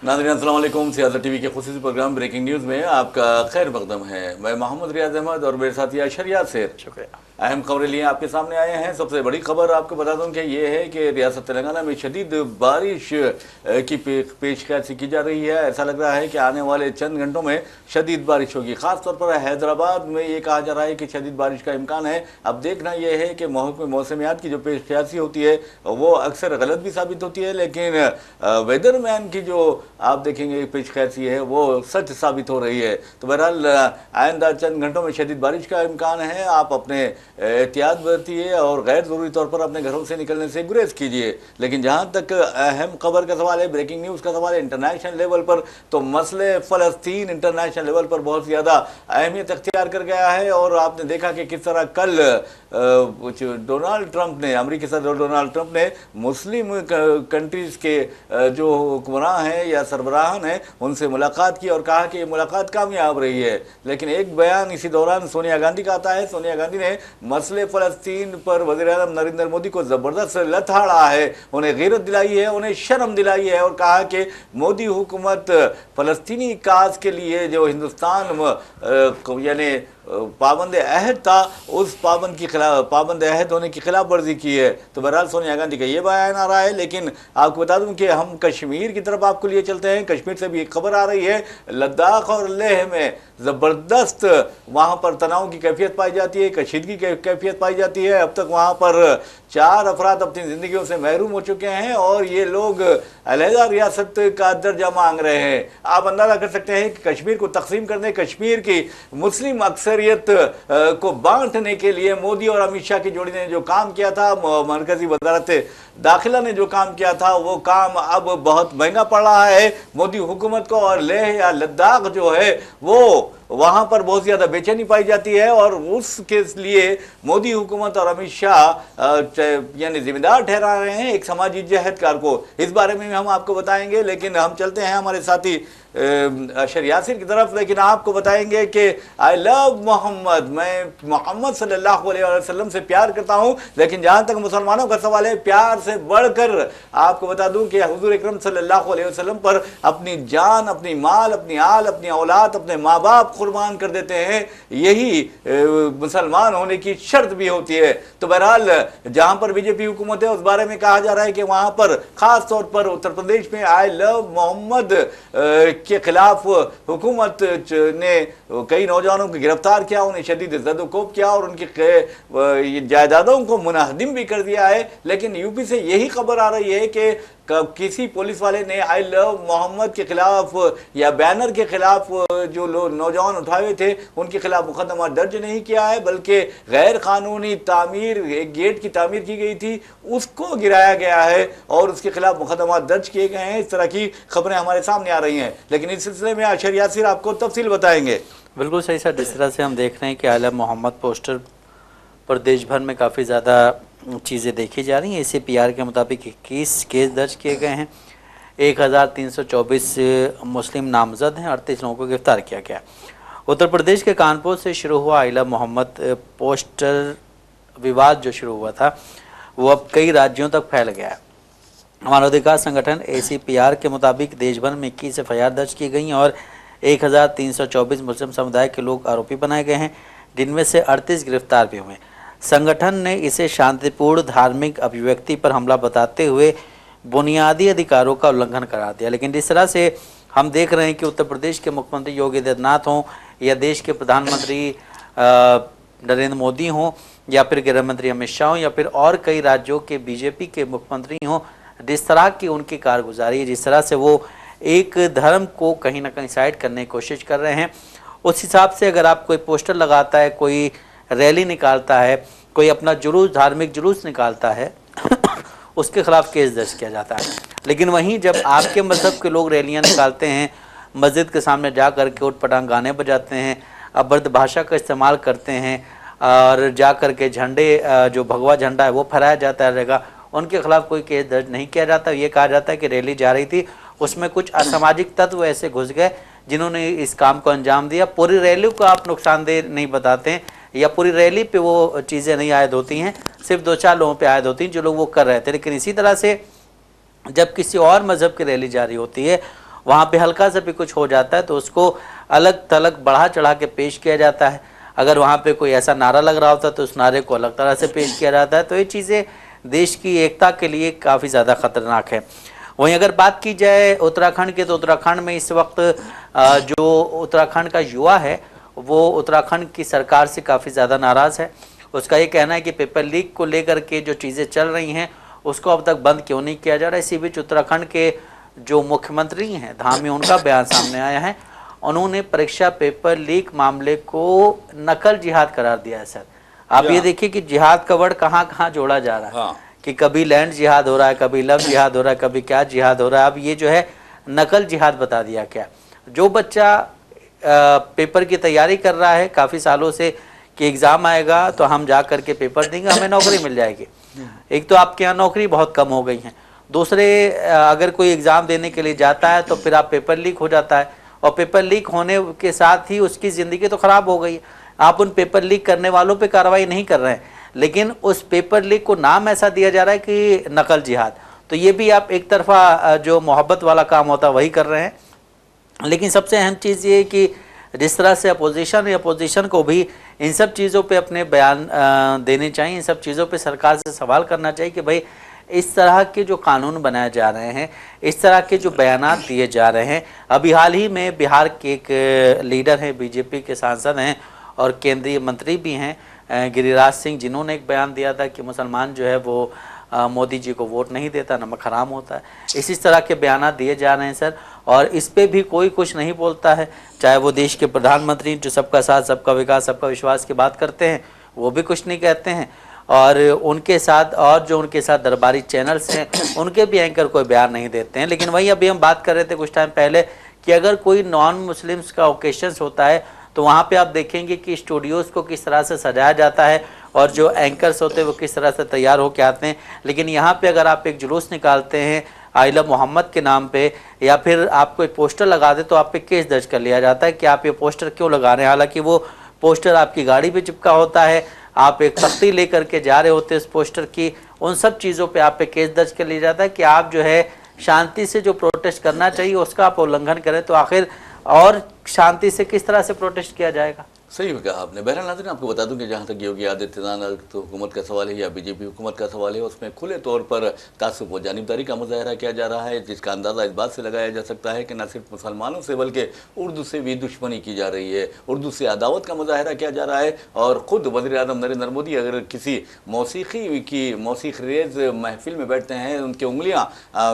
नाज़रीन अस्सलाम वालेकुम। सियासत टीवी के खुसूसी प्रोग्राम ब्रेकिंग न्यूज़ में आपका खैर मकदम है। मैं मोहम्मद रियाज अहमद और मेरे साथी अशरिया शेर। शुक्रिया। अहम खबरें लिए आपके सामने आए हैं। सबसे बड़ी खबर आपको बता दूं कि ये है कि रियासत तेलंगाना में शदीद बारिश की पेशकश की जा रही है। ऐसा लग रहा है कि आने वाले चंद घंटों में शदीद बारिश होगी। ख़ासतौर पर हैदराबाद में ये कहा जा रहा है कि शदीद बारिश का इम्कान है। अब देखना यह है कि मौसमियात की जो पेशकशी होती है वो अक्सर गलत भी साबित होती है, लेकिन वेदरमैन की जो आप देखेंगे पेशकशी है वो सच साबित हो रही है। तो बहरहाल आइंदा चंद घंटों में शदीद बारिश का इम्कान है। आप अपने एहतियात बरतिए और गैर ज़रूरी तौर पर अपने घरों से निकलने से गुरेज कीजिए। लेकिन जहाँ तक अहम खबर का सवाल है, ब्रेकिंग न्यूज़ का सवाल है इंटरनेशनल लेवल पर, तो मसले फ़लस्तीन इंटरनेशनल लेवल पर बहुत ज़्यादा अहमियत अख्तियार कर गया है। और आपने देखा कि किस तरह कल डोनाल्ड ट्रंप ने, अमरीकी सदर डोनाल्ड ट्रंप ने मुस्लिम कंट्रीज़ के जो हुक्मरान हैं या सरबराहान हैं उनसे मुलाकात की और कहा कि ये मुलाकात कामयाब रही है। लेकिन एक बयान इसी दौरान सोनिया गांधी का आता है। सोनिया गांधी ने मसले फ़लस्तीन पर वज़ीर-ए-आज़म नरेंद्र मोदी को ज़बरदस्त लताड़ा है, उन्हें गैरत दिलाई है, उन्हें शर्म दिलाई है और कहा कि मोदी हुकूमत फ़लस्तीनी काज के लिए जो हिंदुस्तान यानी पाबंद अहद था उस पाबंद अहद होने की खिलाफ वर्जी की है। तो बहरहाल सोनिया गांधी का ये बयान आ रहा है। लेकिन आपको बता दूं कि हम कश्मीर की तरफ आपको लिए चलते हैं। कश्मीर से भी एक खबर आ रही है। लद्दाख और लेह में ज़बरदस्त वहाँ पर तनाव की कैफियत पाई जाती है, कशीदगी की कैफियत पाई जाती है। अब तक वहाँ पर 4 अफराद अपनी ज़िंदगियों से महरूम हो चुके हैं और ये लोग अलहदा रियासत का दर्जा मांग रहे हैं। आप अंदाज़ा कर सकते हैं कि कश्मीर को तकसीम करने, कश्मीर की मुस्लिम अक्सरियत को बांटने के लिए मोदी और अमित शाह की जोड़ी ने जो काम किया था, मरकजी वजारत दाखिला ने जो काम किया था, वो काम अब बहुत महंगा पड़ रहा है मोदी हुकूमत को। और लेह या लद्दाख जो है वो वहाँ पर बहुत ज़्यादा बेचैनी पाई जाती है और उसके लिए मोदी हुकूमत और अमित शाह यानी जिम्मेदार ठहरा रहे हैं एक समाजी जहदकार को। इस बारे में हम आपको बताएंगे। लेकिन हम चलते हैं हमारे साथी अशर यासिर की तरफ। लेकिन आपको बताएंगे कि आई लव मोहम्मद, मैं मोहम्मद सल्लल्लाहु अलैहि वसल्लम से प्यार करता हूँ। लेकिन जहाँ तक मुसलमानों का सवाल है, प्यार से बढ़कर आपको बता दूं कि हुजूर अकरम सल्लल्लाहु अलैहि वसल्लम पर अपनी जान, अपनी माल, अपनी आल, अपनी औलाद, अपने माँ बाप कुर्बान कर देते हैं। यही मुसलमान होने की शर्त भी होती है। तो बहरहाल जहाँ पर बीजेपी हुकूमत है उस बारे में कहा जा रहा है कि वहाँ पर खास तौर पर उत्तर प्रदेश में आई लव मोहम्मद के खिलाफ हुकूमत ने कई नौजवानों को गिरफ्तार किया, उन्हें शदीद ज़द-ओ-कोब किया और उनकी जायदादों को मुनहदिम भी कर दिया है। लेकिन यूपी से यही खबर आ रही है कि किसी पुलिस वाले ने आई लव मोहम्मद के खिलाफ या बैनर के खिलाफ जो लोग नौजवान उठाए थे उनके खिलाफ मुकदमा दर्ज नहीं किया है, बल्कि गैर कानूनी तामीर, एक गेट की तामीर की गई थी उसको गिराया गया है और उसके खिलाफ मुकदमा दर्ज किए गए हैं। इस तरह की खबरें हमारे सामने आ रही हैं। लेकिन इस सिलसिले में अशर यासिर आपको तफसील बताएंगे। बिल्कुल सही सर। जिस तरह से हम देख रहे हैं कि आई लव मोहम्मद पोस्टर पर देश भर में काफ़ी ज़्यादा चीज़ें देखी जा रही हैं। इसी पीआर के मुताबिक 21 केस दर्ज किए गए हैं, 1324 मुस्लिम नामजद हैं, 38 लोगों को गिरफ्तार किया गया। उत्तर प्रदेश के कानपुर से शुरू हुआ आई लव मोहम्मद पोस्टर विवाद जो शुरू हुआ था वो अब कई राज्यों तक फैल गया है। मानवाधिकार संगठन ACPR के मुताबिक देश भर में 21 FIR दर्ज की गई और 1324 मुस्लिम समुदाय के लोग आरोपी बनाए गए हैं, जिनमें से 38 गिरफ्तार भी हुए। संगठन ने इसे शांतिपूर्ण धार्मिक अभिव्यक्ति पर हमला बताते हुए बुनियादी अधिकारों का उल्लंघन करार दिया। लेकिन जिस तरह से हम देख रहे हैं कि उत्तर प्रदेश के मुख्यमंत्री योगी आदित्यनाथ हों या देश के प्रधानमंत्री नरेंद्र मोदी हों या फिर गृह मंत्री अमित शाह हों या फिर और कई राज्यों के बीजेपी के मुख्यमंत्री हों, जिस तरह की उनकी कारगुजारी, जिस तरह से वो एक धर्म को कहीं ना कहीं साइड करने की कोशिश कर रहे हैं, उस हिसाब से अगर आप कोई पोस्टर लगाता है, कोई रैली निकालता है, कोई अपना जुलूस, धार्मिक जुलूस निकालता है उसके खिलाफ केस दर्ज किया जाता है। लेकिन वहीं जब आपके मज़हब के लोग रैलियां निकालते हैं, मस्जिद के सामने जा कर के उटपटांग गाने बजाते हैं, अभद्र भाषा का इस्तेमाल करते हैं और जा कर के झंडे, जो भगवा झंडा है वो फहराया जाता रहेगा, उनके खिलाफ कोई केस दर्ज नहीं किया जाता। ये कहा जाता है कि रैली जा रही थी, उसमें कुछ असामाजिक तत्व ऐसे घुस गए जिन्होंने इस काम को अंजाम दिया। पूरी रैली को आप नुकसानदेह नहीं बताते हैं या पूरी रैली पे वो चीज़ें नहीं आयद होती हैं, सिर्फ 2-4 लोगों पे आयद होती हैं जो लोग वो कर रहे थे। लेकिन इसी तरह से जब किसी और मज़हब की रैली जारी होती है वहाँ पे हल्का सा भी कुछ हो जाता है तो उसको अलग थलग बढ़ा चढ़ा के पेश किया जाता है। अगर वहाँ पे कोई ऐसा नारा लग रहा होता तो उस नारे को अलग तरह से पेश किया जाता है। तो ये चीज़ें देश की एकता के लिए काफ़ी ज़्यादा खतरनाक है। वहीं अगर बात की जाए उत्तराखंड के, तो उत्तराखंड में इस वक्त जो उत्तराखंड का युवा है वो उत्तराखंड की सरकार से काफ़ी ज़्यादा नाराज़ है। उसका ये कहना है कि पेपर लीक को लेकर के जो चीज़ें चल रही हैं उसको अब तक बंद क्यों नहीं किया जा रहा है। इसी बीच उत्तराखंड के जो मुख्यमंत्री हैं धामी, उनका बयान सामने आया है। उन्होंने परीक्षा पेपर लीक मामले को नकल जिहाद करार दिया है। सर आप ये देखिए कि जिहाद का वर्ड कहाँ कहाँ जोड़ा जा रहा है। हाँ। कि कभी लैंड जिहाद हो रहा है, कभी लव जिहाद हो रहा है, कभी क्या जिहाद हो रहा है। अब ये जो है नकल जिहाद बता दिया क्या। जो बच्चा पेपर की तैयारी कर रहा है काफ़ी सालों से कि एग्ज़ाम आएगा तो हम जा कर के पेपर देंगे, हमें नौकरी मिल जाएगी। एक तो आपके यहाँ नौकरी बहुत कम हो गई है, दूसरे अगर कोई एग्ज़ाम देने के लिए जाता है तो फिर आप पेपर लीक हो जाता है, और पेपर लीक होने के साथ ही उसकी ज़िंदगी तो ख़राब हो गई। आप उन पेपर लीक करने वालों पे कार्रवाई नहीं कर रहे हैं, लेकिन उस पेपर लीक को नाम ऐसा दिया जा रहा है कि नकल जिहाद। तो ये भी आप एक तरफा जो मोहब्बत वाला काम होता है वही कर रहे हैं। लेकिन सबसे अहम चीज़ ये कि जिस तरह से अपोजिशन को भी इन सब चीज़ों पे अपने बयान देने चाहिए, इन सब चीज़ों पे सरकार से सवाल करना चाहिए कि भाई इस तरह के जो कानून बनाए जा रहे हैं, इस तरह के जो बयानात दिए जा रहे हैं। अभी हाल ही में बिहार के एक लीडर हैं, बीजेपी के सांसद हैं और केंद्रीय मंत्री भी हैं, गिरिराज सिंह, जिन्होंने एक बयान दिया था कि मुसलमान जो है वो मोदी जी को वोट नहीं देता, नमक हराम होता है। इसी तरह के बयानात दिए जा रहे हैं सर, और इस पे भी कोई कुछ नहीं बोलता है। चाहे वो देश के प्रधानमंत्री जो सबका साथ, सबका विकास, सबका विश्वास की बात करते हैं, वो भी कुछ नहीं कहते हैं। और उनके साथ और जो उनके साथ दरबारी चैनल्स हैं उनके भी एंकर कोई बयान नहीं देते हैं। लेकिन वहीं अभी हम बात कर रहे थे कुछ टाइम पहले कि अगर कोई नॉन मुस्लिम्स का ओकेशंस होता है तो वहाँ पे आप देखेंगे कि स्टूडियोज़ को किस तरह से सजाया जाता है और जो एंकर्स होते हैं वो किस तरह से तैयार होकर आते हैं। लेकिन यहाँ पे अगर आप एक जुलूस निकालते हैं आई लव मोहम्मद के नाम पे, या फिर आपको एक पोस्टर लगा दे तो आप पे केस दर्ज कर लिया जाता है कि आप ये पोस्टर क्यों लगा रहे हैं। हालांकि वो पोस्टर आपकी गाड़ी पे चिपका होता है, आप एक तख्ती लेकर के जा रहे होते हैं उस पोस्टर की, उन सब चीज़ों पे आप पे केस दर्ज कर लिया जाता है कि आप जो है शांति से जो प्रोटेस्ट करना चाहिए उसका आप उल्लंघन करें। तो आखिर और शांति से किस तरह से प्रोटेस्ट किया जाएगा। सही कहा आपने। बहरहाल नाज़रीन, आपको बता दूं कि जहाँ तक योगी आदित्यनाथ हुकूमत का सवाल है या बीजेपी हुकूमत का सवाल है, उसमें खुले तौर पर तासुब व जानिबदारी का मुजाहरा किया जा रहा है, जिसका अंदाज़ा इस बात से लगाया जा सकता है कि न सिर्फ मुसलमानों से बल्कि उर्दू से भी दुश्मनी की जा रही है, उर्दू से अदावत का मुजाहरा किया जा रहा है। और ख़ुद वज़ीर-ए-आज़म नरेंद्र मोदी अगर किसी मौसीक़ी रेज़ महफिल में बैठते हैं, उनकी उंगलियाँ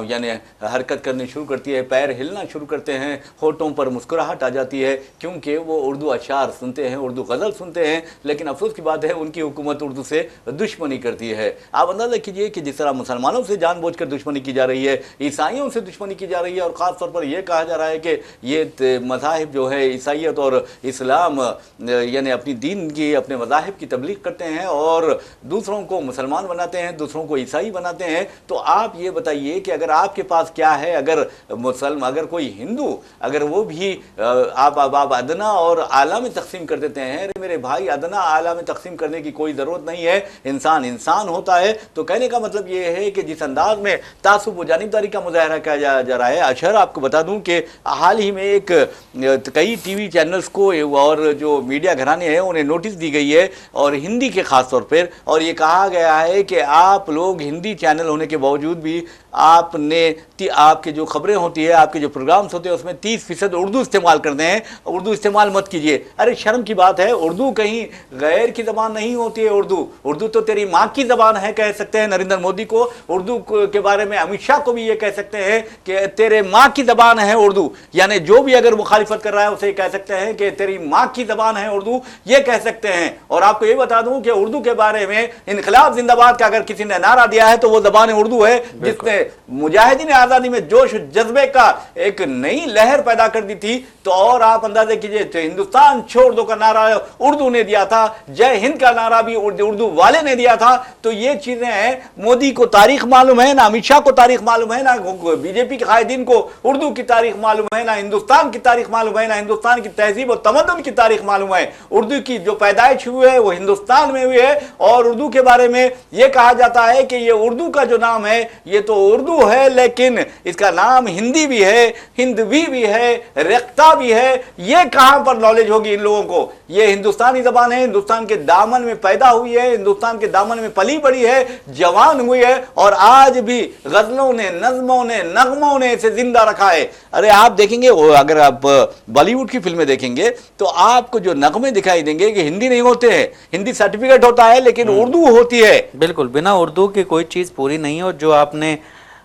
यानी हरकत करनी शुरू करती है, पैर हिलना शुरू करते हैं, होठों पर मुस्कुराहट आ जाती है, क्योंकि वो उर्दू अशार सुनते हैं, उर्दू गज़ल सुनते हैं। लेकिन अफसोस की बात है उनकी हुकूमत उर्दू से दुश्मनी करती है। आप अंदाज़ा कीजिए कि जिस तरह मुसलमानों से जानबूझकर दुश्मनी की जा रही है, ईसाइयों से दुश्मनी की जा रही है, और ख़ास तौर पर यह कहा जा रहा है कि ये मज़ाहिब जो है ईसाइयत और इस्लाम यानी अपनी दीन की, अपने मज़ाहिब की तबलीग करते हैं और दूसरों को मुसलमान बनाते हैं, दूसरों को ईसाई बनाते हैं। तो आप ये बताइए कि अगर आपके पास क्या है, अगर कोई हिंदू अगर वो भी आप अदना और आला में तकसीम कर देते हैं, अरे मेरे भाई अदना आला में तकसीम करने की कोई ज़रूरत नहीं है, इंसान इंसान होता है। तो कहने का मतलब ये है कि जिस अंदाज में तासुब व जानिबदारी का मुजाहरा किया जा रहा है। अशर आपको बता दूं कि हाल ही में कई टीवी चैनल्स को और जो मीडिया घराने हैं उन्हें नोटिस दी गई है, और हिंदी के ख़ास तौर पर, और ये कहा गया है कि आप लोग हिंदी चैनल होने के बावजूद भी आपके जो खबरें होती है, आपके जो प्रोग्राम्स होते हैं, उसमें 30% उर्दू इस्तेमाल करते हैं। उर्दू इस्तेमाल मत कीजिए। अरे शर्म की बात है, उर्दू कहीं गैर की ज़बान नहीं होती है। उर्दू तो तेरी माँ की ज़बान है, कह सकते हैं नरेंद्र मोदी को। उर्दू के बारे में अमित शाह को भी ये कह सकते हैं कि तेरे माँ की ज़बान है उर्दू, यानी जो भी अगर मुखालिफत कर रहा है उसे कह सकते हैं कि तेरी माँ की ज़बान है उर्दू, ये कह सकते हैं। और आपको ये बता दूं कि उर्दू के बारे में इनकलाब जिंदाबाद का अगर किसी ने नारा दिया है तो वो ज़बान उर्दू है, जिसने मुजाहिदीन आज़ादी में जोश जज्बे का एक नई लहर पैदा कर दी थी। तो और आप अंदाजे कीजिए, तो हिंदुस्तान छोड़ दो का का नारा उर्दू ने दिया था, जय हिंद का नारा भी उर्दू वाले ने दिया था। तो ये चीजें हैं, मोदी को तारीख मालूम है, ना अमित शाह को तारीख मालूम है, ना बीजेपी के कायदीन को उर्दू की तारीख मालूम है, ना हिंदुस्तान की तारीख मालूम है, ना हिंदुस्तान की तहजीब और तमद्दुन की तारीख मालूम है। उर्दू की जो पैदाइश हुई है वो हिंदुस्तान में हुई है, और उर्दू के बारे में ये कहा जाता है कि ये उर्दू का जो नाम है ये तो उर्दू है, लेकिन इसका नाम हिंदी भी है, हिंदवी भी है, रेख्ता भी है। ये कहां पर नॉलेज होगी इन लोगों को? ये हिंदुस्तानी जबान है, हिंदुस्तान के दामन में पैदा हुई है, हिंदुस्तान के दामन में पली बड़ी है, जवान हुई है, और आज भी गजलों ने, नज़्मों ने, नगमों ने इसे जिंदा रखा है। अरे आप देखेंगे, अगर आप बॉलीवुड की फिल्में देखेंगे तो आपको जो नगमे दिखाई देंगे कि हिंदी नहीं होते हैं, हिंदी सर्टिफिकेट होता है लेकिन उर्दू होती है। बिल्कुल, बिना उर्दू की कोई चीज़ पूरी नहीं है। और जो आपने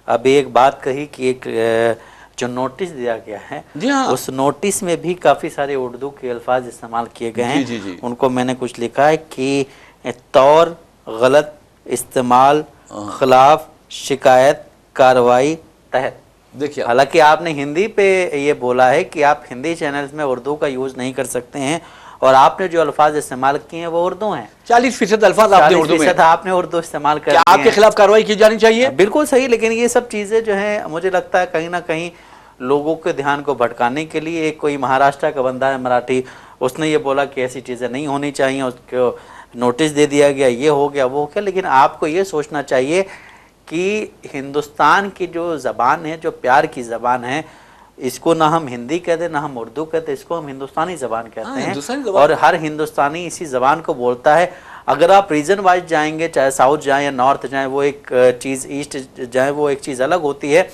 अभी एक बात कही कि एक जो नोटिस दिया गया है, जी हाँ, उस नोटिस में भी काफ़ी सारे उर्दू के अल्फाज इस्तेमाल किए गए हैं। जी, जी, जी। उनको मैंने कुछ लिखा है कि तौर, गलत, इस्तेमाल, खिलाफ, शिकायत, कार्रवाई, तहत। देखिए, हालांकि आपने हिंदी पे ये बोला है कि आप हिंदी चैनल्स में उर्दू का यूज़ नहीं कर सकते हैं, और आपने जो अल्फाज इस्तेमाल किए हैं वो उर्दू हैं। 40% अल्फाज आपने उर्दू में, आपने उर्दू इस्तेमाल कर क्या आपके खिलाफ कार्रवाई की जानी चाहिए? बिल्कुल सही, लेकिन ये सब चीज़ें जो हैं मुझे लगता है कहीं ना कहीं लोगों के ध्यान को भटकाने के लिए। एक कोई महाराष्ट्र का बंदा है मराठी, उसने ये बोला कि ऐसी चीज़ें नहीं होनी चाहिए, उसको नोटिस दे दिया गया, ये हो गया वो हो गया। लेकिन आपको ये सोचना चाहिए कि हिंदुस्तान की जो ज़बान है, जो प्यार की ज़बान है, इसको ना हम हिंदी कहते ना हम उर्दू कहते, इसको हम हिंदुस्तानी ज़बान कहते हैं, और हर हिंदुस्तानी इसी ज़बान को बोलता है। अगर आप रीजन वाइज जाएंगे, चाहे साउथ जाएं या नॉर्थ जाएं, वो एक चीज़, ईस्ट जाएं वो एक चीज़ अलग होती है,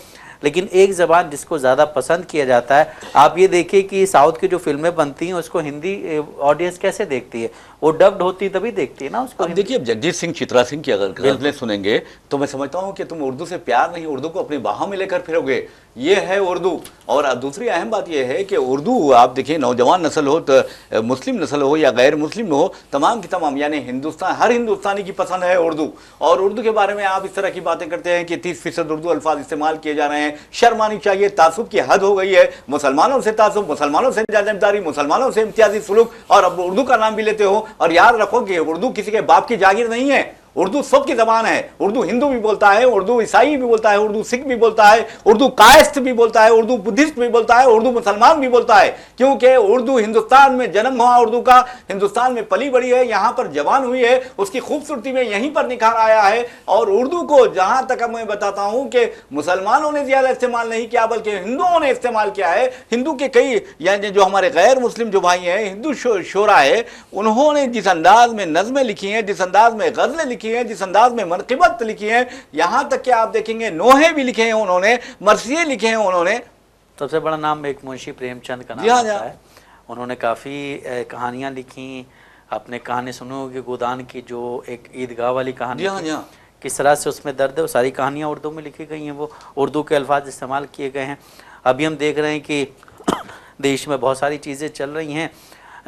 लेकिन एक ज़बान जिसको ज़्यादा पसंद किया जाता है। आप ये देखिए कि साउथ की जो फिल्में बनती हैं उसको हिंदी ऑडियंस कैसे देखती है, वो डब्ड होती तभी देखती है ना उसको। अब देखिए, जगजीत सिंह, चित्रा सिंह की अगर गज़लें सुनेंगे तो मैं समझता हूँ कि तुम उर्दू से प्यार नहीं, उर्दू को अपनी बाहों में लेकर फिरोगे, ये है उर्दू। और दूसरी अहम बात यह है कि उर्दू, आप देखिए, नौजवान नस्ल हो तो मुस्लिम नस्ल हो या गैर मुस्लिम हो, तमाम की तमाम, यानी हिंदुस्तान, हर हिंदुस्तानी की पसंद है उर्दू। और उर्दू के बारे में आप इस तरह की बातें करते हैं कि 30% उर्दू अल्फाज इस्तेमाल किए जा रहे हैं, शर्म आनी चाहिए। तासुब की हद हो गई है, मुसलमानों से तासुब, मुसलमानों से जानिबदारी, मुसलमानों से इम्तियाजी सुलूक, और अब उर्दू का नाम भी लेते हो। और याद रखो कि उर्दू किसी के बाप की जागीर नहीं है, उर्दू सबकी जबान है। उर्दू हिंदू भी बोलता है, उर्दू ईसाई भी बोलता है, उर्दू सिख भी बोलता है, उर्दू कायस्थ भी बोलता है, उर्दू बुद्धिस्ट भी बोलता है, उर्दू मुसलमान भी बोलता है, क्योंकि उर्दू हिंदुस्तान में जन्म हुआ, उर्दू का हिंदुस्तान में पली बड़ी है, यहाँ पर जवान हुई है, उसकी खूबसूरती में यहीं पर निखार आया है। और उर्दू को जहां तक मैं बताता हूं कि मुसलमानों ने ज्यादा इस्तेमाल नहीं किया बल्कि हिंदुओं ने इस्तेमाल किया है। हिंदू के कई, यानी जो हमारे गैर मुस्लिम जो भाई हैं, हिंदू शोरा है, उन्होंने जिस अंदाज में नज़में लिखी हैं, जिस अंदाज में गज़लें लिखी हैं, जिस अंदाज में मनक़िबत लिखी है, यहां तक कि आप देखेंगे नोहे भी लिखे हैं उन्होंने, मरसिये लिखे हैं उन्होंने। सबसे बड़ा नाम एक मुंशी प्रेमचंद का नाम आता है। उन्होंने काफ़ी कहानियां लिखी। आपने कहानी सुनी होगी गोदान की, जो एक ईदगाह वाली कहानी, किस तरह से उसमें दर्द है, वो सारी कहानियां उर्दू में लिखी गई हैं, वो उर्दू के अल्फाज इस्तेमाल किए गए हैं। अभी हम देख रहे हैं कि देश में बहुत सारी चीज़ें चल रही हैं,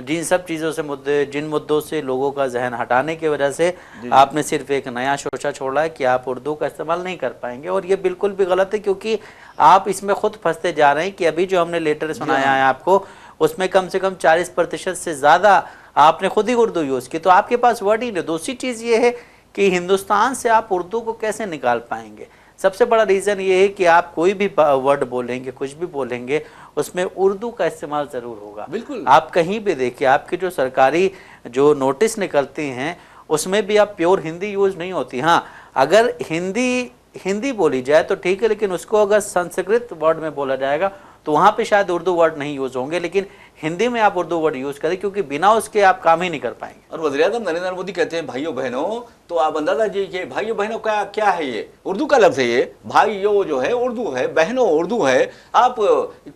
जिन सब चीज़ों से जिन मुद्दों से लोगों का जहन हटाने की वजह से आपने सिर्फ एक नया शोशा छोड़ा है कि आप उर्दू का इस्तेमाल नहीं कर पाएंगे। और ये बिल्कुल भी गलत है, क्योंकि आप इसमें खुद फंसते जा रहे हैं कि अभी जो हमने लेटर सुनाया है आपको, उसमें कम से कम 40% से ज़्यादा आपने खुद ही उर्दू यूज़ की, तो आपके पास वर्ड ही नहीं। दूसरी चीज़ ये है कि हिंदुस्तान से आप उर्दू को कैसे निकाल पाएंगे? सबसे बड़ा रीज़न ये है कि आप कोई भी वर्ड बोलेंगे, कुछ भी बोलेंगे, उसमें उर्दू का इस्तेमाल ज़रूर होगा। बिल्कुल, आप कहीं भी देखिए, आपके जो सरकारी जो नोटिस निकलते हैं उसमें भी आप प्योर हिंदी यूज़ नहीं होती। हाँ, अगर हिंदी बोली जाए तो ठीक है, लेकिन उसको अगर संस्कृत वर्ड में बोला जाएगा तो वहाँ पे शायद उर्दू वर्ड नहीं यूज़ होंगे, लेकिन हिंदी में आप उर्दू वर्ड यूज़ करें, क्योंकि बिना उसके आप काम ही नहीं कर पाएंगे। और वज़ीर-ए-आज़म नरेंद्र मोदी कहते हैं भाइयों बहनों, तो आप अंदाजा जी कि भाइयों बहनों का क्या है, ये उर्दू का लफ्ज़ है, ये भाइयों जो है उर्दू है, बहनों उर्दू है। आप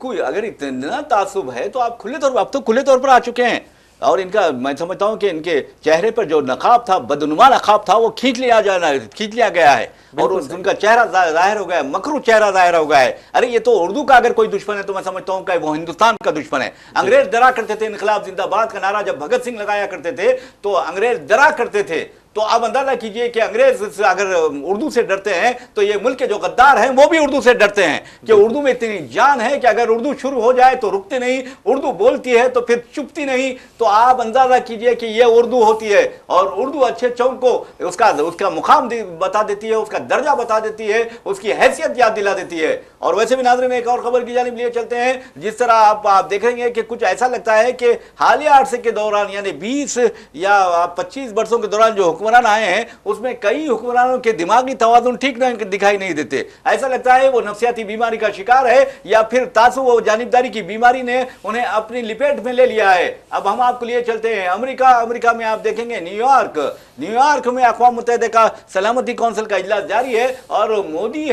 कोई अगर इतना तासुब है तो आप खुले तौर पर, अब तो खुले तौर पर आ चुके हैं। और इनका, मैं समझता हूँ कि इनके चेहरे पर जो नकाब था, बदनुमा नकाब था, वो खींच लिया गया है, और उनका चेहरा जाहिर हो गया, मकरू चेहरा जाहिर हो गया है। अरे ये तो उर्दू का अगर कोई दुश्मन है तो मैं समझता हूँ कि वो हिंदुस्तान का दुश्मन है। अंग्रेज डरा करते थे, इनकलाब जिंदाबाद का नारा जब भगत सिंह लगाया करते थे तो अंग्रेज डरा करते थे, तो आप अंदाजा कीजिए कि अंग्रेज अगर उर्दू से डरते हैं तो ये मुल्क के जो गद्दार हैं वो भी उर्दू से डरते हैं कि उर्दू में इतनी जान है कि अगर उर्दू शुरू हो जाए तो रुकती नहीं, उर्दू बोलती है तो फिर चुपती नहीं। तो आप अंदाजा कीजिए कि ये उर्दू होती है, और उर्दू अच्छे चौक को उसका मुकाम बता देती है, उसका दर्जा बता देती है, उसकी हैसियत याद दिला देती है। और वैसे भी नाज़रीन एक और खबर की जानिब लिए चलते हैं। जिस तरह आप देखेंगे कि कुछ ऐसा लगता है कि हालिया अरसे के दौरान यानी 20 या 25 वर्षों के दौरान जो हुक्मरान आए हैं उसमें कई हुक्मरानों के दिमागी तवाज़ुन ठीक दिखाई नहीं देते। ऐसा लगता है वो नफ्सियाती बीमारी का शिकार है या फिर तासुब व जानिबदारी की बीमारी ने उन्हें अपनी लिपेट में ले लिया है। अब हम आपको लिए चलते हैं अमेरिका में आप देखेंगे न्यूयॉर्क में अक़वाम मुत्तहिदा का सलामती कौंसिल का इजलास जारी है और मोदी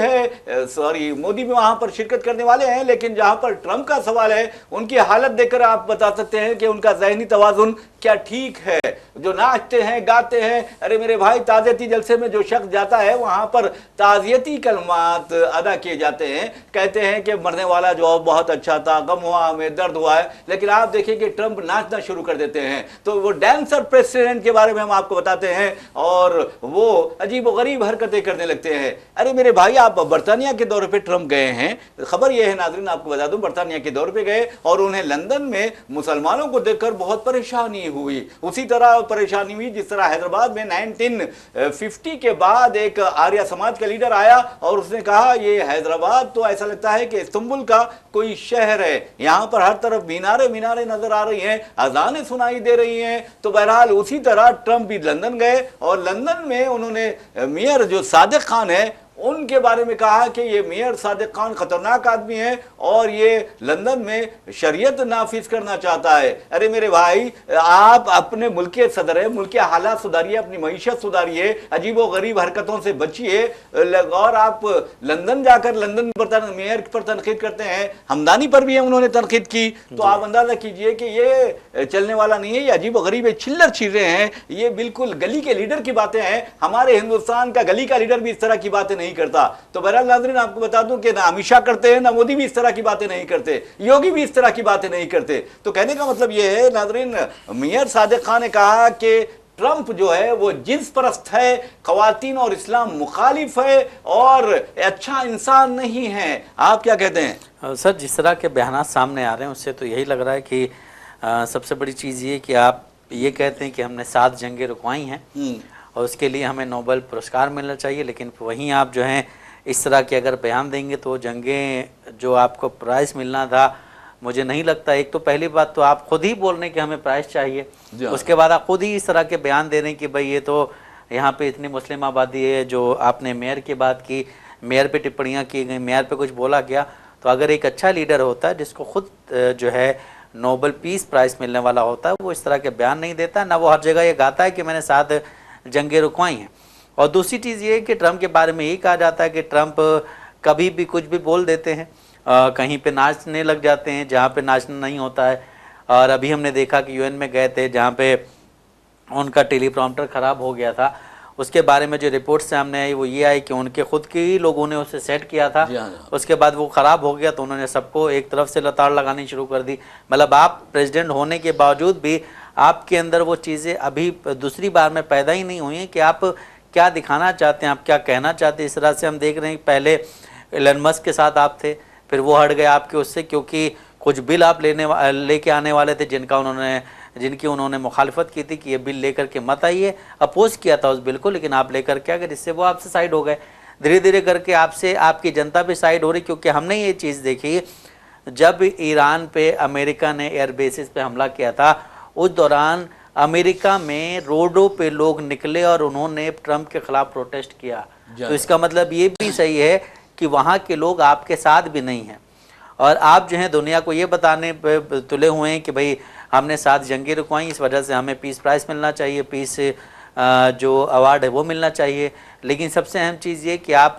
भी वहां पर शिरकत करने वाले हैं। लेकिन जहां पर ट्रंप का सवाल है उनकी हालत देखकर आप बता सकते हैं कि उनका ज़हनी तवाज़ुन क्या ठीक है। जो नाचते हैं गाते हैं, अरे मेरे भाई ताज़ियती जलसे में जो शख्स जाता है वहां पर ताज़ियती कलमात अदा किए जाते हैं, कहते हैं कि मरने वाला जो बहुत अच्छा था, गम हुआ हमें, दर्द हुआ है। लेकिन आप देखिए कि ट्रंप नाचना शुरू कर देते हैं। तो वो डांसर प्रेसिडेंट के बारे में हम आपको बताते हैं और वो अजीब व गरीब हरकतें करने लगते हैं। अरे मेरे भाई आप बरतानिया के दौरे पे ट्रंप गए हैं, खबर यह है नाज़रीन आपको बता दूं, बरतानिया के दौरे पे गए और उन्हें लंदन में मुसलमानों को देखकर बहुत परेशानी हुई। उसी तरह परेशानी हुई जिस तरह हैदराबाद में 1950 के बाद एक आर्य समाज का लीडर आया और उसने कहा ये हैदराबाद तो ऐसा लगता है कि इस्तांबुल का कोई शहर है, यहाँ पर हर तरफ मीनारे नजर आ रही हैं, अजानें सुनाई दे रही हैं। तो बहरहाल उसी तरह ट्रंप भी लंदन गए और लंदन में उन्होंने मेयर जो सादिक खान है उनके बारे में कहा कि ये मेयर सादिक खान खतरनाक आदमी है और ये लंदन में शरीयत नाफिज करना चाहता है। अरे मेरे भाई आप अपने मुल्क के सदर है, मुल्क के हालात सुधारिए, अपनी मईशत सुधारिए, अजीब व गरीब हरकतों से बचिए। और आप लंदन जाकर लंदन पर मेयर पर तनकीद करते हैं, हमदानी पर भी उन्होंने तनकीद की। तो आप अंदाजा कीजिए कि ये चलने वाला नहीं है, ये अजीब व गरीब चिल्लर चीजें हैं, ये बिल्कुल गली के लीडर की बातें हैं। हमारे हिंदुस्तान का गली का लीडर भी इस तरह की बातें नहीं करता। तो बहरहाल नाज़रीन आपको बता दूं कि ना अमित शाह करते हैं, ना मोदी भी इस तरह की बातें नहीं करते, योगी भी इस तरह की बातें नहीं करते। तो कहने का मतलब यह है नाज़रीन, मेयर सादिक खान ने कहा कि ट्रंप जो है वो जिन्स परस्त है, ख़वातीन और इस्लाम मुखालिफ है और अच्छा इंसान नहीं है। आप क्या कहते हैं? सर जिस तरह के बयान सामने आ रहे हैं उससे तो यही लग रहा है कि सबसे बड़ी चीज़ ये कि आप ये कहते हैं कि हमने 7 जंगें रुकवाई हैं और उसके लिए हमें नोबेल पुरस्कार मिलना चाहिए, लेकिन वहीं आप जो हैं इस तरह के अगर बयान देंगे तो जंगें जो आपको प्राइज़ मिलना था, मुझे नहीं लगता। एक तो पहली बात तो आप खुद ही बोल रहे हैं कि हमें प्राइज़ चाहिए, उसके बाद आप खुद ही इस तरह के बयान दे रहे हैं कि भाई ये तो यहाँ पे इतनी मुस्लिम आबादी है। जो आपने मेयर की बात की, मेयर पे टिप्पणियाँ की गई, मेयर पे कुछ बोला गया। तो अगर एक अच्छा लीडर होता है जिसको खुद जो है नोबेल पीस प्राइज़ मिलने वाला होता है, वो इस तरह के बयान नहीं देता ना, वो हर जगह ये गाता है कि मैंने 7 जंगें रुकवाई हैं। और दूसरी चीज़ ये है कि ट्रंप के बारे में यही कहा जाता है कि ट्रंप कभी भी कुछ भी बोल देते हैं, कहीं पे नाचने लग जाते हैं जहाँ पे नाचना नहीं होता है। और अभी हमने देखा कि यूएन में गए थे जहाँ पे उनका टेलीप्रॉम्प्टर ख़राब हो गया था, उसके बारे में जो रिपोर्ट सामने आई वो ये आई कि उनके खुद के ही लोगों ने उसे सेट किया था, उसके बाद वो ख़राब हो गया तो उन्होंने सबको एक तरफ से लताड़ लगानी शुरू कर दी। मतलब आप प्रेसिडेंट होने के बावजूद भी आपके अंदर वो चीज़ें अभी दूसरी बार में पैदा ही नहीं हुई हैं कि आप क्या दिखाना चाहते हैं, आप क्या कहना चाहते हैं। इस तरह से हम देख रहे हैं कि पहले एलन मस्क के साथ आप थे, फिर वो हट गए आपके उससे क्योंकि कुछ बिल आप लेके आने वाले थे जिनकी उन्होंने मुखालफत की थी कि ये बिल लेकर के मत आइए, अपोज किया था उस बिल को, लेकिन आप लेकर के अगर इससे वो आपसे साइड हो गए। धीरे धीरे करके आपसे आपकी जनता पे साइड हो रही, क्योंकि हमने ये चीज़ देखी जब ईरान पे अमेरिका ने एयर बेसिस पे हमला किया था, उस दौरान अमेरिका में रोडों पे लोग निकले और उन्होंने ट्रंप के खिलाफ प्रोटेस्ट किया। तो इसका मतलब ये भी सही है कि वहाँ के लोग आपके साथ भी नहीं हैं और आप जो हैं दुनिया को ये बताने पे तुले हुए हैं कि भाई हमने 7 जंगें रुकवाई, इस वजह से हमें पीस प्राइज़ मिलना चाहिए, पीस जो अवार्ड है वो मिलना चाहिए। लेकिन सबसे अहम चीज़ ये कि आप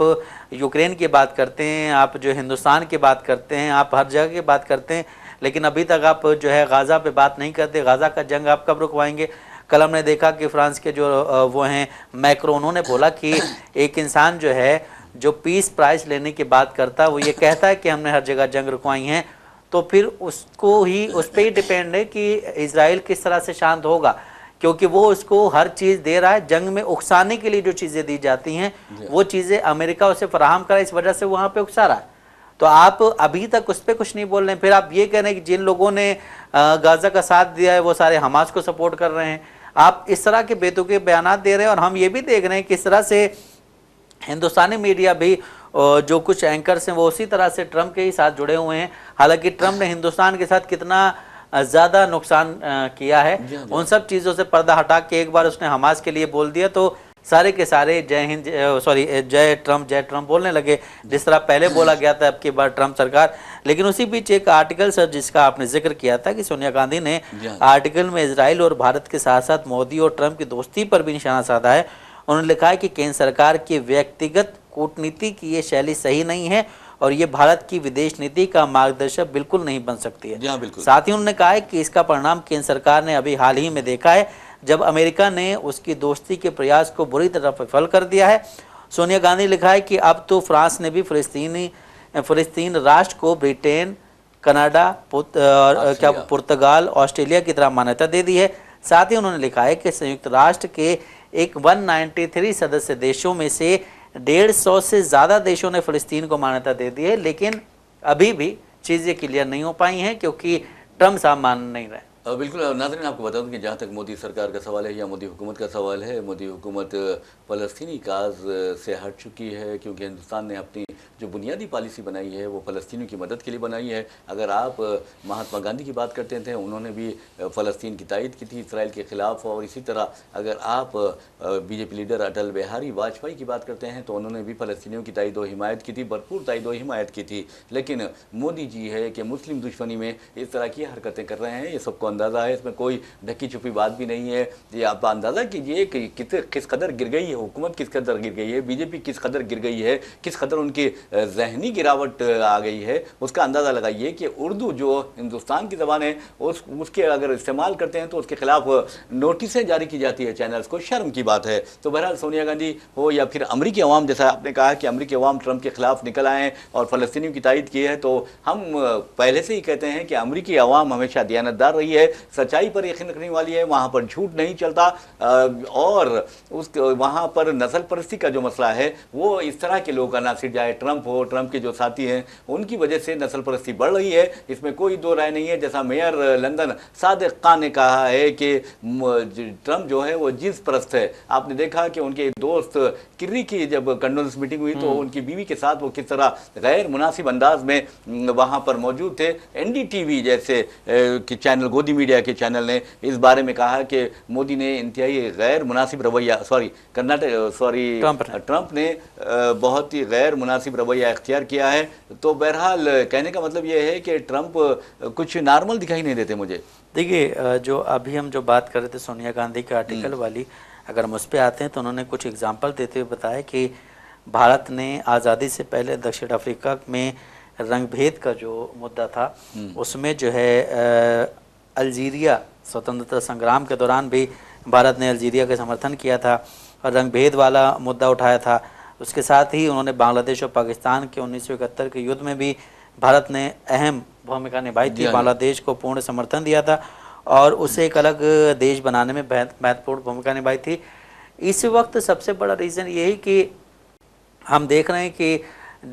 यूक्रेन की बात करते हैं, आप जो हिंदुस्तान की बात करते हैं, आप हर जगह की बात करते हैं, लेकिन अभी तक आप जो है गाज़ा पे बात नहीं करते। गाज़ा का जंग आप कब रुकवाएंगे? कल हमने देखा कि फ्रांस के जो वो हैं मैक्रो, उन्होंने बोला कि एक इंसान जो है जो पीस प्राइज़ लेने की बात करता है वो ये कहता है कि हमने हर जगह जंग रुकवाई हैं, तो फिर उसको ही उस पर ही डिपेंड है कि इज़राइल किस तरह से शांत होगा। کیونکہ وہ اس کو ہر چیز دے رہا ہے. جنگ میں اکسانے کے لیے جو چیزیں دی جاتی ہیں وہ چیزیں امریکہ اسے فراہم کرا, اس وجہ سے وہاں پہ اکسا رہا ہے. تو آپ ابھی تک اس پہ کچھ نہیں بول رہے ہیں. پھر آپ یہ کہہ رہے ہیں کہ جن لوگوں نے غزہ کا ساتھ دیا ہے وہ سارے حماس کو سپورٹ کر رہے ہیں. آپ اس طرح کے بے تکے بیانات دے رہے ہیں, اور ہم یہ بھی دیکھ رہے ہیں کہ اس طرح سے ہندوستانی میڈیا بھی جو کچھ اینکرز ہیں وہ اسی طرح سے ٹرمپ کے ہی ساتھ جڑے ہوئے ہیں. حالانکہ ٹرمپ نے ہندوستان کے ساتھ کتنا زیادہ نقصان کیا ہے, ان سب چیزوں سے پردہ ہٹا کے ایک بار اس نے حماس کے لیے بول دیا تو سارے کے سارے جے ہند جے ٹرمپ بولنے لگے, جس طرح پہلے بولا گیا تھا اب کی بار ٹرمپ سرکار. لیکن اسی بیچ ایک آرٹیکل سر جس کا آپ نے ذکر کیا تھا کہ سونیا گاندھی نے آرٹیکل میں اسرائیل اور بھارت کے ساتھ ساتھ مودی اور ٹرمپ کی دوستی پر بھی نشانہ سادھا ہے. انہوں نے لکھا ہے کہ کیندر سرکار کی ویکتیگت کورٹنیتی کی یہ شیلی صحیح نہیں ہے اور یہ بھارت کی ودیش نیتی کا مارگدرشک بالکل نہیں بن سکتی ہے. ساتھ ہی انہوں نے کہا ہے کہ اس کا پرنام کیندر سرکار نے ابھی حال ہی میں دیکھا ہے جب امریکہ نے اس کی دوستی کے پریاس کو بری طرح فیل کر دیا ہے. سونیا گاندھی نے لکھا ہے کہ اب تو فرانس نے بھی فلسطین راشٹر کو برٹین, کینیڈا, پرتگال, آسٹریلیا کی طرح مانیتا دے دی ہے. ساتھ ہی انہوں نے لکھا ہے کہ سنیکت راشٹر کے ایک 193 سدسیہ دیشوں میں سے 150 سے زیادہ دیشوں نے فلسطین کو مانیتا دے دی ہے, لیکن ابھی بھی چیزیں کلیئر نہیں ہو پائی ہیں کیونکہ ٹرمپ صاحب مان نہیں رہے. بالکل ناظرین, آپ کو بتا دوں کہ جہاں تک مودی سرکار کا سوال ہے یا مودی حکومت کا سوال ہے, مودی حکومت فلسطینی کاز سے ہٹ چکی ہے کیونکہ ہندوستان نے اپنی جو بنیادی پالیسی بنائی ہے وہ فلسطینیوں کی مدد کے لیے بنائی ہے. اگر آپ مہاتما گاندھی کی بات کرتے تھے, انہوں نے بھی فلسطین کی تائید کی تھی اسرائیل کے خلاف, اور اسی طرح اگر آپ B J P leader Atal Bihari Vajpayee کی بات کرتے ہیں تو انہوں نے بھی فلسطینیوں کی تائید و حمایت کی تھی, بھرپور تائید و حمایت کی تھی. لیکن مودی جی ہے کہ مسلم دشمنی میں اس طرح کی حرکتیں کر رہے ہیں, یہ سب کو اندازہ ہے, اس میں کوئی ڈھکی چھپی بات بھی نہیں ہے. یہ آپ اندازہ کیجئے کہ کس قدر گر گئی ہے حکومت, کس قدر گر گئی ہے بی جے پی, کس قدر گر گئی ہے, کس قدر ان کی ذہنی گراوٹ آ گئی ہے. اس کا اندازہ لگائیے کہ اردو جو ہندوستان کی زبان ہے اس کے اگر استعمال کرتے ہیں تو اس کے خلاف نوٹسیں جاری کی جاتی ہے چینلز کو, شرم کی بات ہے. تو بہرحال سونیا گاندھی ہو یا پھر امریکی عوام, جیسا آپ نے کہا کہ امریکی عوام ٹرمپ کے خلاف نکل آئے ہیں اور فلسطینیوں کی تائید کی ہے, تو ہم پہلے سے ہی کہتے ہیں کہ امریکی عوام ہمیشہ دیانتدار رہی ہے, سچائی پر یقین رکھنے والی ہے, وہاں پر جھوٹ نہیں چلتا, اور وہاں پر نسل پرستی کا جو مسئلہ ہے وہ اس طرح کے لوگ کا ناصر جائے ٹرمپ ہو, ٹرمپ کے جو ساتھی ہیں ان کی وجہ سے نسل پرستی بڑھ رہی ہے, اس میں کوئی دو رائے نہیں ہے. جیسا میئر لندن صادق خان نے کہا ہے کہ ٹرمپ جو ہے وہ جنس پرست ہے. آپ نے دیکھا کہ ان کے دوست کری کی جب کنڈولنس میٹنگ ہوئی تو ان کی بیوی کے ساتھ وہ کس طرح غیر مناسب انداز میں وہاں پر موجود تھے. این ڈی ٹی وی جیسے چینل, گودی میڈیا کے چینل نے اس بارے میں کہا کہ مودی نے انتہائی غیر مناسب رویہ ٹرمپ نے بہت ہی غیر مناسب رویہ اختیار کیا ہے. تو بہرحال کہنے کا مطلب یہ ہے کہ ٹرمپ کچھ نارمل دکھائی نہیں دیتے مجھے. دیکھیے جو ابھی ہم جو بات کر رہے تھے سونیا گاندھی کے آرٹیکل والی, اگر ہم اس پہ آتے ہیں تو انہوں نے کچھ اگزامپل دیتے ہوئے بتایا کہ بھارت نے آزادی سے پہلے دکشن افریقہ میں رنگ بھید کا جو مدعا تھا اس میں جو ہے الجیریا سوتنترتا سنگرام کے دوران بھی بھارت نے الجیریا کا سمرتھن کیا تھا اور رنگ بھید والا مدعا اٹھایا تھا. اس کے ساتھ ہی انہوں نے بنگلہ دیش اور پاکستان کے 1971 کے یدھ میں بھی بھارت نے اہم بھومکا نبھائی تھی, بنگلہ دیش کو پورن سمرتھن دیا تھا اور اسے ایک الگ دیش بنانے میں مہتوپورن بھومکا نبھائی تھی. اس وقت سب سے بڑا ریزن یہی کہ ہم دیکھ رہے ہیں کہ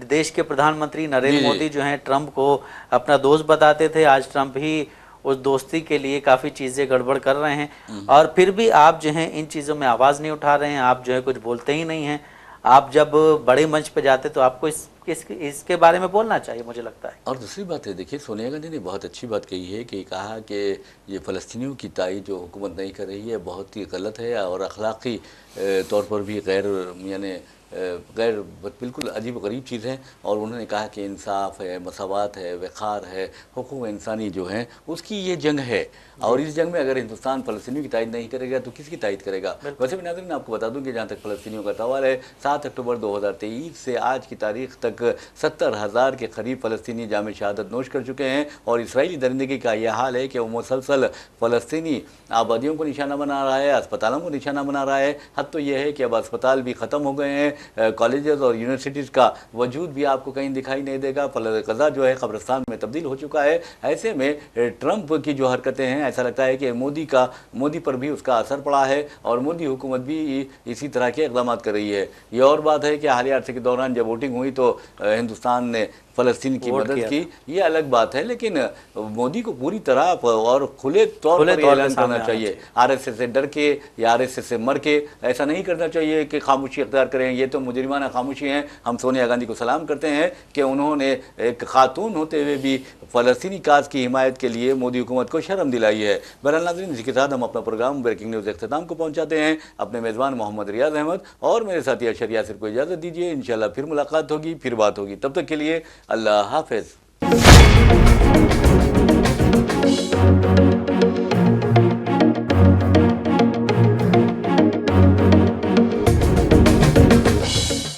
دیش کے پردھان منتری نریندر مودی جو ہیں ٹرمپ کو اپنا دوست بتاتے تھے, آج ٹرمپ ہی اس دوستی کے لیے کافی چیزیں گڑبڑ کر رہے ہیں, اور پھر بھی آپ جو ہیں ان چیزوں میں آواز نہیں اٹھا رہے ہیں, آپ جو ہے کچھ بولتے ہی نہیں ہیں. آپ جب بڑے منچ پہ جاتے تو آپ کو اس کے بارے میں بولنا چاہیے مجھے لگتا ہے. اور دوسری بات ہے, دیکھیے سونیا گاندھی نے بہت اچھی بات کہی ہے کہ کہا کہ یہ فلسطینیوں کی تائید جو حکومت نہیں کر رہی ہے بہت ہی غلط ہے اور اخلاقی طور پر بھی غیر بالکل عجیب و غریب چیز ہیں. اور انہوں نے کہا کہ انصاف ہے, مساوات ہے, وقار ہے, حقوق انسانی جو ہیں اس کی یہ جنگ ہے, اور اس جنگ میں اگر ہندوستان فلسطینیوں کی تائید نہیں کرے گا تو کس کی تائید کرے گا. ویسے بھی ناظرین آپ کو بتا دوں کہ جہاں تک فلسطینیوں کا سوال ہے 7 اکتوبر 2023 سے آج کی تاریخ تک 70,000 کے قریب فلسطینی جام شہادت نوش کر چکے ہیں, اور اسرائیلی درندگی کا یہ حال ہے کہ وہ مسلسل فلسطینی آبادیوں کو نشانہ بنا رہا ہے, اسپتالوں کو نشانہ بنا رہا ہے. حد تو یہ ہے کہ اب اسپتال بھی ختم ہو گئے ہیں, कॉलेजेस और यूनिवर्सिटीज़ का वजूद भी आपको कहीं दिखाई नहीं देगा। ग़ज़ा जो है कब्रिस्तान में तब्दील हो चुका है। ऐसे में ट्रंप की जो हरकतें हैं, ऐसा लगता है कि मोदी पर भी उसका असर पड़ा है और मोदी हुकूमत भी इसी तरह के इक़दाम कर रही है। ये और बात है कि हालिया अरसे के दौरान जब वोटिंग हुई तो हिंदुस्तान ने फ़लस्तीन की मदद की, ये अलग बात है, लेकिन मोदी को पूरी तरह और खुले तौर पर ऐलान करना चाहिए। आरएसएस से डर के या आरएसएस से मर के ऐसा नहीं करना चाहिए कि खामोशी इख्तियार करें। ये तो मुजरिमाना खामोशी हैं। हम सोनिया गांधी को सलाम करते हैं कि उन्होंने एक खातून होते हुए भी फ़लस्तीनी काज की हिमायत के लिए मोदी हुकूमत को शर्म दिलाई है। बहरहाल नाज़रीन, इसी के साथ हम अपना प्रोग्राम ब्रेकिंग न्यूज़ इख्तिताम को पहुँचाते हैं। अपने मेज़बान मोहम्मद रियाज अहमद और मेरे साथी अशर यासिर को इजाज़त दीजिए। इंशाअल्लाह फिर मुलाकात होगी, फिर बात होगी। तब तक के लिए अल्लाह हाफ़िज़।